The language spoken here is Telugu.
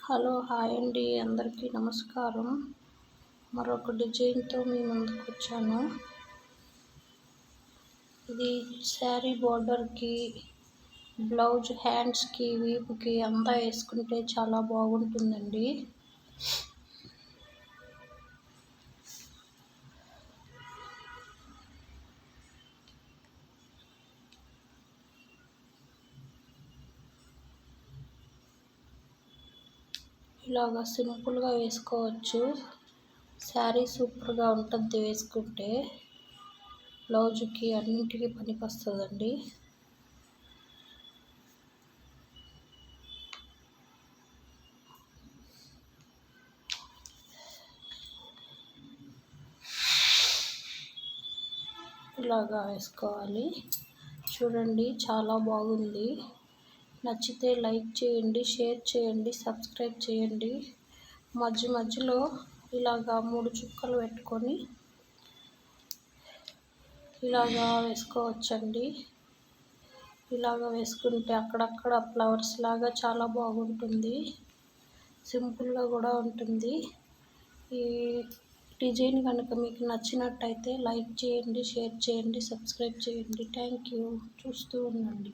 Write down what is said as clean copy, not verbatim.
హలో హాయ్ అండి, అందరికీ నమస్కారం. మరొక డిజైన్తో మీ ముందుకు వచ్చాను. ఇది శారీ బార్డర్కి, బ్లౌజ్ హ్యాండ్స్కి, వీపుకి అంతా వేసుకుంటే చాలా బాగుంటుందండి. ఇలాగా సింపుల్గా వేసుకోవచ్చు. శారీ సూపర్గా ఉంటుంది వేసుకుంటే. బ్లౌజ్కి అన్నింటికి పనికి వస్తుందండి. ఇలాగా వేసుకోవాలి. చూడండి, చాలా బాగుంది. నచ్చితే లైక్ చేయండి, షేర్ చేయండి, సబ్స్క్రైబ్ చేయండి. మధ్య మధ్యలో ఇలాగా 3 చుక్కలు పెట్టుకొని ఇలాగా వేసుకోవచ్చండి. ఇలాగ వేసుకుంటే అక్కడక్కడ ఫ్లవర్స్ లాగా చాలా బాగుంటుంది. సింపుల్గా కూడా ఉంటుంది. ఈ డిజైన్ కనుక మీకు నచ్చినట్టయితే లైక్ చేయండి, షేర్ చేయండి, సబ్స్క్రైబ్ చేయండి. Thank you. చూస్తూ ఉండండి.